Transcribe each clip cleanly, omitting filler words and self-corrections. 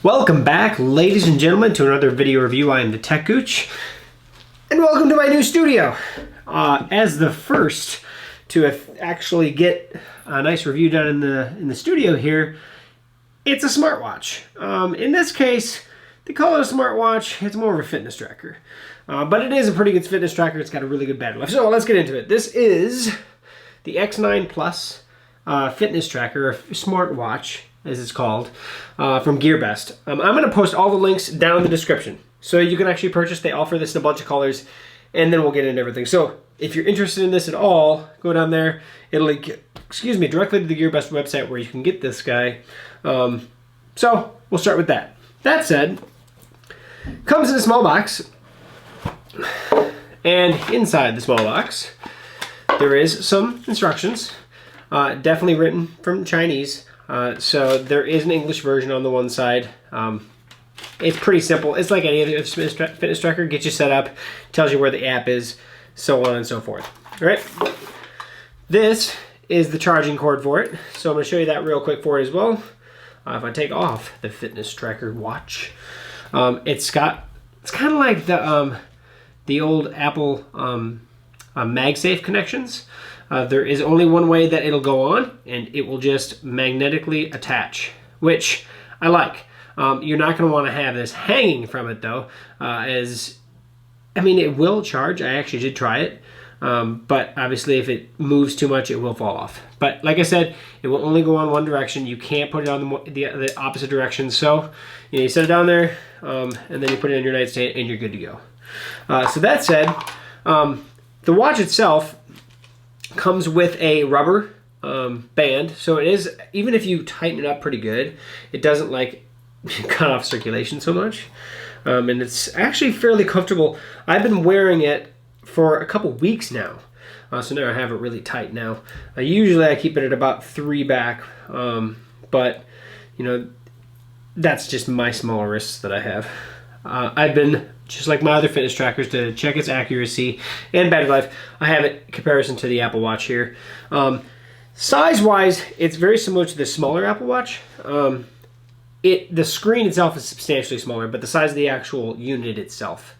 Welcome back, ladies and gentlemen, to another video review. I am the Tech Gooch, and welcome to my new studio. As the first to actually get a nice review done in the studio here, it's a smartwatch. In this case, they call it a smartwatch. It's more of a fitness tracker, but it is a pretty good fitness tracker. It's got a really good battery life. So let's get into it. This is the X9 Plus fitness tracker, or smartwatch, as it's called, from GearBest. I'm going to post all the links down in the description, so you can actually purchase. They offer this in a bunch of colors, and then we'll get into everything. So if you're interested in this at all, go down there. It'll link, directly to the GearBest website where you can get this guy. So we'll start with that. That said, comes in a small box, and inside the small box there is some instructions, definitely written from Chinese. So there is an English version on the one side. It's pretty simple. It's like any other fitness tracker. Gets you set up, tells you where the app is, so on and so forth. All right. This is the charging cord for it. So I'm going to show you that real quick for it as well. If I take off the fitness tracker watch, it's kind of like the old Apple MagSafe connections. There is only one way that it'll go on, and it will just magnetically attach, which I like. You're not going to want to have this hanging from it, though, it will charge. I actually did try it, but obviously if it moves too much, it will fall off. But like I said, it will only go on one direction. You can't put it on the opposite direction. So you set it down there, and then you put it in your nightstand, and you're good to go. So that said, the watch itself comes with a rubber band, so it is, even if you tighten it up pretty good, it doesn't like cut off circulation so much, and it's actually fairly comfortable. I've been wearing it for a couple weeks now, so now I have it really tight now. Usually I keep it at about 3 back, but that's just my smaller wrists that I have. I've been, just like my other fitness trackers, to check its accuracy and battery life. I have it in comparison to the Apple Watch here. Size-wise, it's very similar to the smaller Apple Watch. The screen itself is substantially smaller, but the size of the actual unit itself.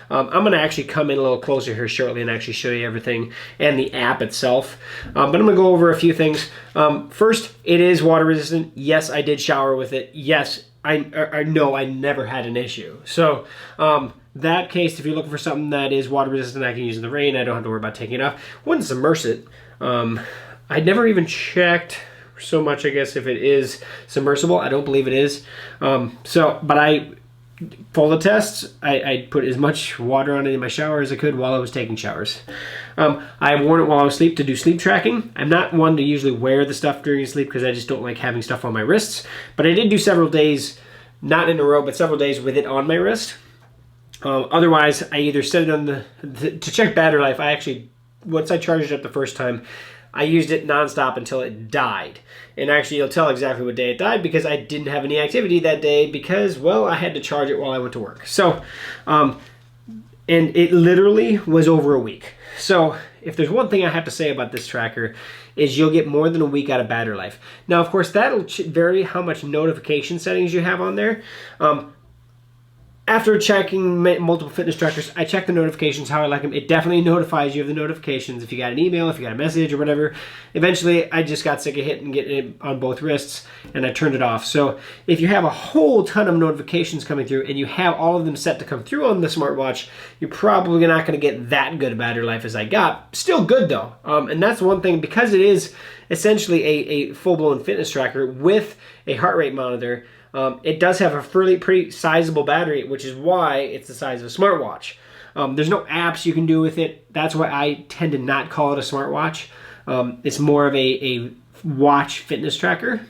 I'm going to actually come in a little closer here shortly and actually show you everything and the app itself. But I'm going to go over a few things. First, it is water resistant. Yes, I did shower with it. Yes, I know I never had an issue. So that case, if you're looking for something that is water resistant, I can use in the rain, I don't have to worry about taking it off. Wouldn't submerge it. I never even checked so much, I guess, if it is submersible. I don't believe it is. But for the tests, I put as much water on it in my shower as I could while I was taking showers. I worn it while I was asleep to do sleep tracking. I'm not one to usually wear the stuff during sleep because I just don't like having stuff on my wrists. But I did do several days, not in a row, but several days with it on my wrist. Otherwise, I either set it on to check battery life. Once I charged it up the first time, I used it nonstop until it died. And actually, you'll tell exactly what day it died because I didn't have any activity that day because, well, I had to charge it while I went to work. So, and it literally was over a week. So if there's one thing I have to say about this tracker is you'll get more than a week out of battery life. Now, of course, that'll vary how much notification settings you have on there. After checking multiple fitness trackers, I check the notifications how I like them. It definitely notifies you of the notifications if you got an email, if you got a message or whatever. Eventually, I just got sick of getting it on both wrists, and I turned it off. So if you have a whole ton of notifications coming through and you have all of them set to come through on the smartwatch, you're probably not going to get that good a battery life as I got. Still good, though. And that's one thing, because it is essentially a full-blown fitness tracker with a heart rate monitor. It does have a pretty sizable battery, which is why it's the size of a smartwatch. There's no apps you can do with it. That's why I tend to not call it a smartwatch. It's more of a watch fitness tracker.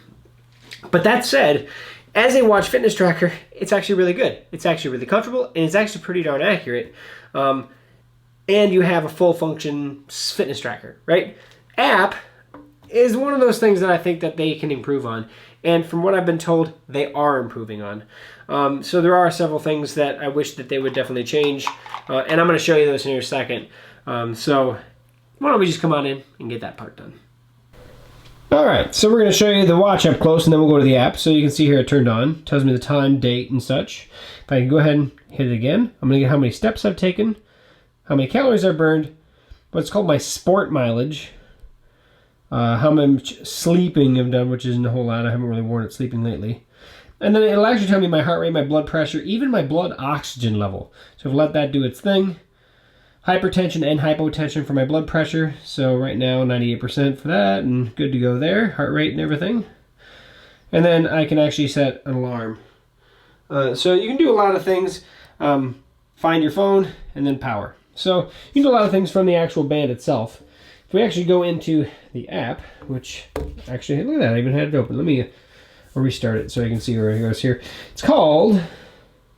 But that said, as a watch fitness tracker, it's actually really good. It's actually really comfortable, and it's actually pretty darn accurate. And you have a full function fitness tracker, right? App is one of those things that I think that they can improve on. And from what I've been told, they are improving on. So there are several things that I wish that they would definitely change. And I'm going to show you those in a second. So why don't we just come on in and get that part done. All right, so we're going to show you the watch up close, and then we'll go to the app. So you can see here it turned on. It tells me the time, date, and such. If I can go ahead and hit it again, I'm going to get how many steps I've taken, how many calories I've burned, what's called my sport mileage, how much sleeping I've done, which isn't a whole lot. I haven't really worn it sleeping lately. And then it'll actually tell me my heart rate, my blood pressure, even my blood oxygen level. So I've let that do its thing. Hypertension and hypotension for my blood pressure. So right now, 98% for that, and good to go there. Heart rate and everything. And then I can actually set an alarm. So you can do a lot of things. Find your phone, and then power. So you can do a lot of things from the actual band itself. If we actually go into the app, which actually, look at that, I even had it open. Let me restart it so I can see where it goes here. It's called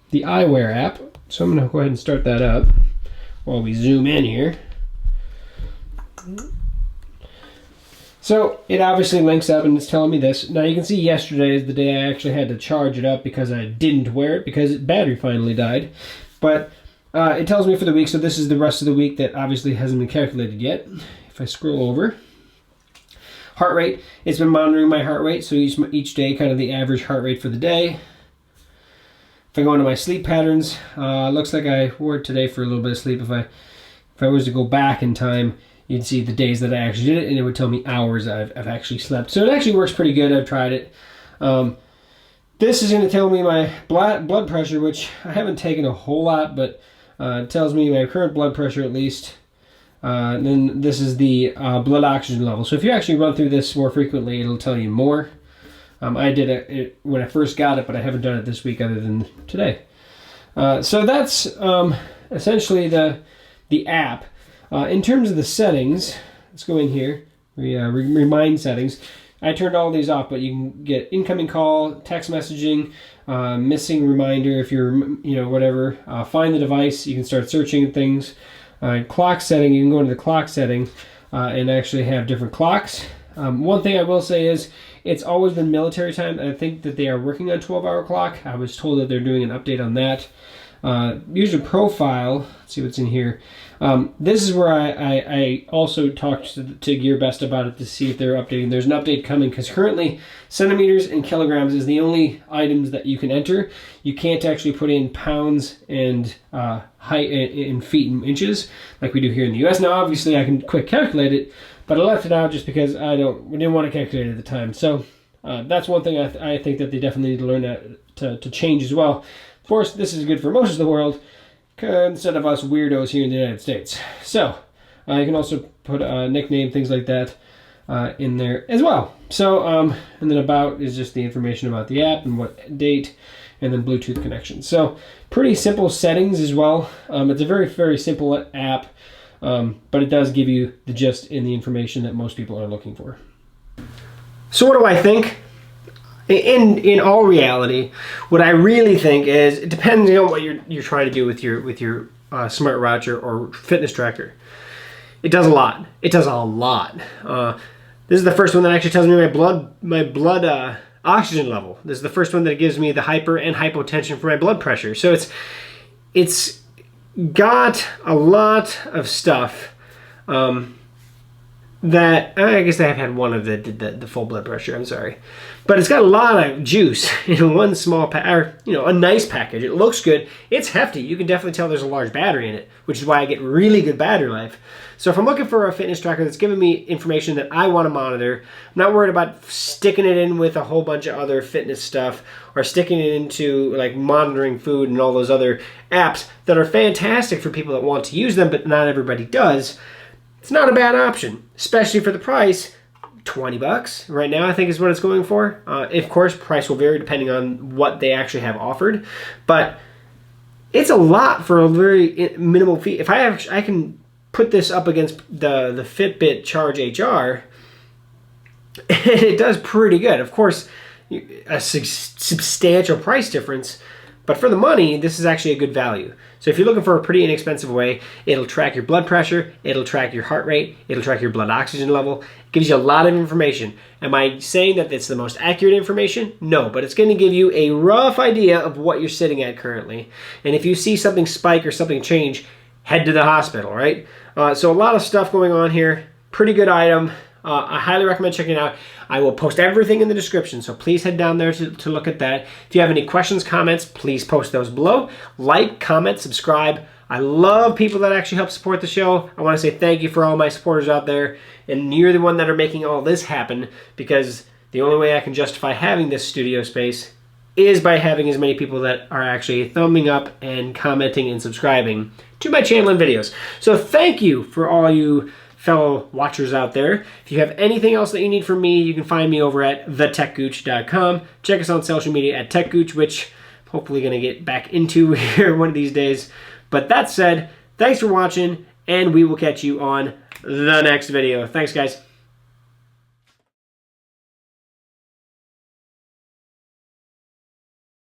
the Eyewear App. So I'm going to go ahead and start that up while we zoom in here. So it obviously links up and it's telling me this. Now you can see yesterday is the day I actually had to charge it up because I didn't wear it because battery finally died. But it tells me for the week, so this is the rest of the week that obviously hasn't been calculated yet. If I scroll over, heart rate, it's been monitoring my heart rate, so each day kind of the average heart rate for the day. If I go into my sleep patterns, looks like I wore it today for a little bit of sleep. If I was to go back in time, you'd see the days that I actually did it, and it would tell me hours I've actually slept. So it actually works pretty good. I've tried it. This is going to tell me my blood pressure, which I haven't taken a whole lot, but it tells me my current blood pressure at least. And then this is the blood oxygen level. So if you actually run through this more frequently, it'll tell you more. I did it when I first got it, but I haven't done it this week other than today. So that's essentially the app. In terms of the settings, let's go in here. Remind settings. I turned all these off, but you can get incoming call, text messaging, missing reminder if you're, whatever. Find the device. You can start searching things. Clock setting. You can go into the clock setting and actually have different clocks. One thing I will say is it's always been military time. I think that they are working on 12-hour clock. I was told that they're doing an update on that. User profile, let's see what's in here. This is where I also talked to GearBest about it to see if they're updating. There's an update coming because currently centimeters and kilograms is the only items that you can enter. You can't actually put in pounds and height in feet and inches like we do here in the US. Now obviously I can quick calculate it, but I left it out just because we didn't want to calculate it at the time. So that's one thing I think that they definitely need to learn to change as well. Of course, this is good for most of the world instead of us weirdos here in the United States. So you can also put a nickname, things like that in there as well. So and then about is just the information about the app and what date, and then Bluetooth connection. So pretty simple settings as well. It's a very, very simple app, but it does give you the gist and the information that most people are looking for. So what do I think? In all reality, what I really think is it depends on what you're trying to do with your smartwatch or fitness tracker. It does a lot. It does a lot. This is the first one that actually tells me my blood oxygen level. This is the first one that gives me the hyper and hypotension for my blood pressure. So it's got a lot of stuff. That I guess I have had one of the full blood pressure. I'm sorry, but it's got a lot of juice in one small a nice package. It looks good. It's hefty. You can definitely tell there's a large battery in it, which is why I get really good battery life. So if I'm looking for a fitness tracker that's giving me information that I want to monitor, I'm not worried about sticking it in with a whole bunch of other fitness stuff or sticking it into like monitoring food and all those other apps that are fantastic for people that want to use them, but not everybody does. It's not a bad option, especially for the price. $20 right now, I think, is what it's going for. Of course, price will vary depending on what they actually have offered, but it's a lot for a very minimal fee. If I can put this up against the Fitbit Charge HR, and it does pretty good. Of course, a substantial price difference, but for the money, this is actually a good value. So if you're looking for a pretty inexpensive way, it'll track your blood pressure, it'll track your heart rate, it'll track your blood oxygen level. It gives you a lot of information. Am I saying that it's the most accurate information? No, but it's going to give you a rough idea of what you're sitting at currently. And if you see something spike or something change, head to the hospital, right? So a lot of stuff going on here. Pretty good item. I highly recommend checking it out. I will post everything in the description, so please head down there to look at that. If you have any questions, comments, please post those below. Like, comment, subscribe. I love people that actually help support the show. I want to say thank you for all my supporters out there, and you're the one that are making all this happen, because the only way I can justify having this studio space is by having as many people that are actually thumbing up and commenting and subscribing to my channel and videos. So thank you for all you fellow watchers out there. If you have anything else that you need from me, you can find me over at thetechgooch.com. Check us on social media at techgooch, which I'm hopefully going to get back into here one of these days. But that said, thanks for watching, and we will catch you on the next video. Thanks, guys.